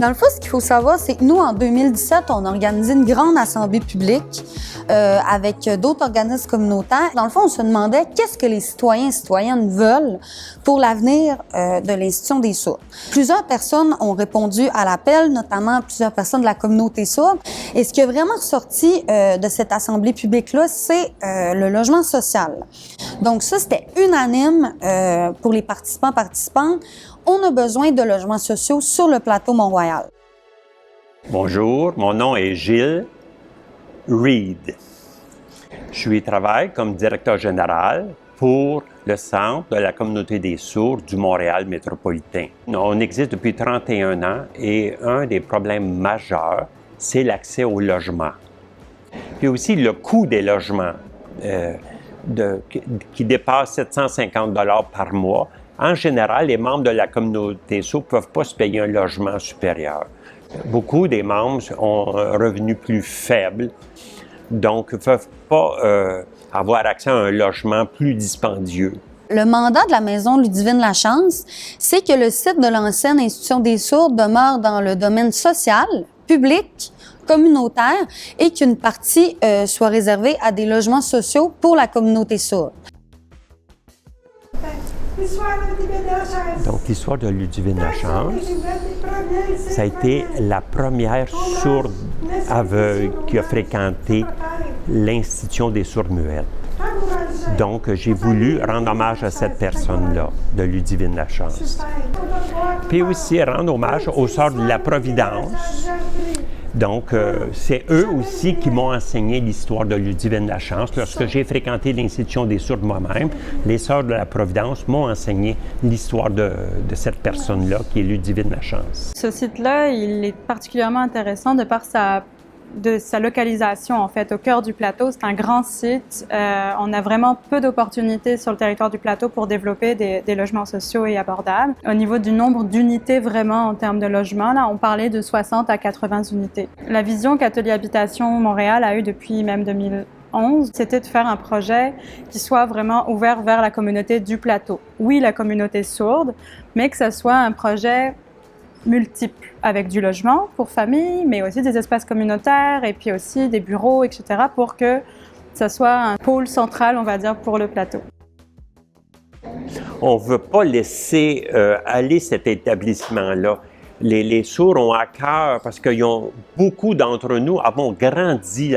Dans le fond, ce qu'il faut savoir, c'est que nous, en 2017, on a organisé une grande assemblée publique avec d'autres organismes communautaires. Dans le fond, on se demandait qu'est-ce que les citoyens et citoyennes veulent pour l'avenir de l'Institution des sourds. Plusieurs personnes ont répondu à l'appel, notamment plusieurs personnes de la communauté sourde. Et ce qui est vraiment ressorti de cette assemblée publique-là, c'est le logement social. Donc ça, c'était unanime pour les participantes. On a besoin de logements sociaux sur le plateau Mont-Royal. Bonjour, mon nom est Gilles Reed. Je travaille comme directeur général pour le Centre de la communauté des sourds du Montréal métropolitain. On existe depuis 31 ans et un des problèmes majeurs, c'est l'accès au logement. Puis aussi le coût des logements qui dépasse 750 $ par mois. En général, les membres de la communauté sourde ne peuvent pas se payer un logement supérieur. Beaucoup des membres ont un revenu plus faible, donc ne peuvent pas avoir accès à un logement plus dispendieux. Le mandat de la Maison Ludivine Lachance, c'est que le site de l'ancienne Institution des sourds demeure dans le domaine social, public, communautaire et qu'une partie soit réservée à des logements sociaux pour la communauté sourde. Donc, l'histoire de Ludivine Lachance, ça a été la première sourde aveugle qui a fréquenté l'Institution des sourds-muettes. Donc, j'ai voulu rendre hommage à cette personne-là, de Ludivine Lachance. Puis aussi rendre hommage aux Sœurs de la Providence. Donc, c'est eux aussi qui m'ont enseigné l'histoire de Ludivine Lachance. Lorsque j'ai fréquenté l'Institution des sourds moi-même, les Sœurs de la Providence m'ont enseigné l'histoire de cette personne-là, qui est Ludivine Lachance. Ce site-là, il est particulièrement intéressant de par sa localisation, en fait, au cœur du plateau. C'est un grand site. On a vraiment peu d'opportunités sur le territoire du plateau pour développer des logements sociaux et abordables. Au niveau du nombre d'unités, vraiment, en termes de logements, là, on parlait de 60 à 80 unités. La vision qu'Atelier Habitation Montréal a eue depuis même 2011, c'était de faire un projet qui soit vraiment ouvert vers la communauté du plateau. Oui, la communauté sourde, mais que ce soit un projet multiples, avec du logement pour famille, mais aussi des espaces communautaires et puis aussi des bureaux, etc., pour que ça soit un pôle central, on va dire, pour le plateau. On ne veut pas laisser aller cet établissement-là. Les sourds ont à cœur, parce que beaucoup d'entre nous avons grandi,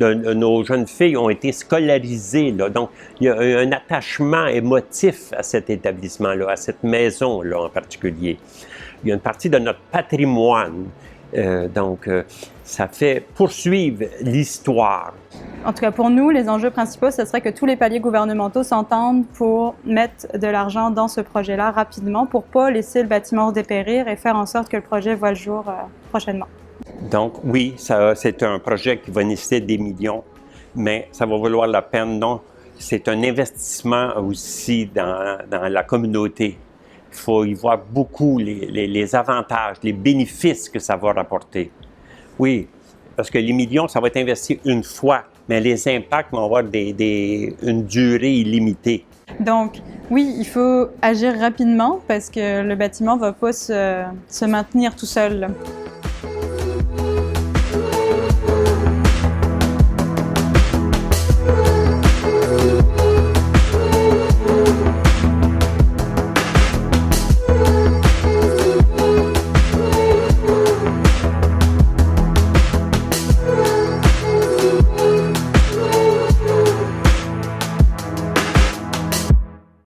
nos jeunes filles ont été scolarisées, là. Donc, il y a un attachement émotif à cet établissement-là, à cette maison-là en particulier. Il y a une partie de notre patrimoine. Donc, ça fait poursuivre l'histoire. En tout cas, pour nous, les enjeux principaux, ce serait que tous les paliers gouvernementaux s'entendent pour mettre de l'argent dans ce projet-là rapidement pour ne pas laisser le bâtiment dépérir et faire en sorte que le projet voit le jour prochainement. Donc, oui, c'est un projet qui va nécessiter des millions, mais ça va valoir la peine. Non, c'est un investissement aussi dans la communauté. Il faut y voir beaucoup les avantages, les bénéfices que ça va rapporter. Oui, parce que les millions, ça va être investi une fois, mais les impacts vont avoir une durée illimitée. Donc, oui, il faut agir rapidement parce que le bâtiment ne va pas se maintenir tout seul.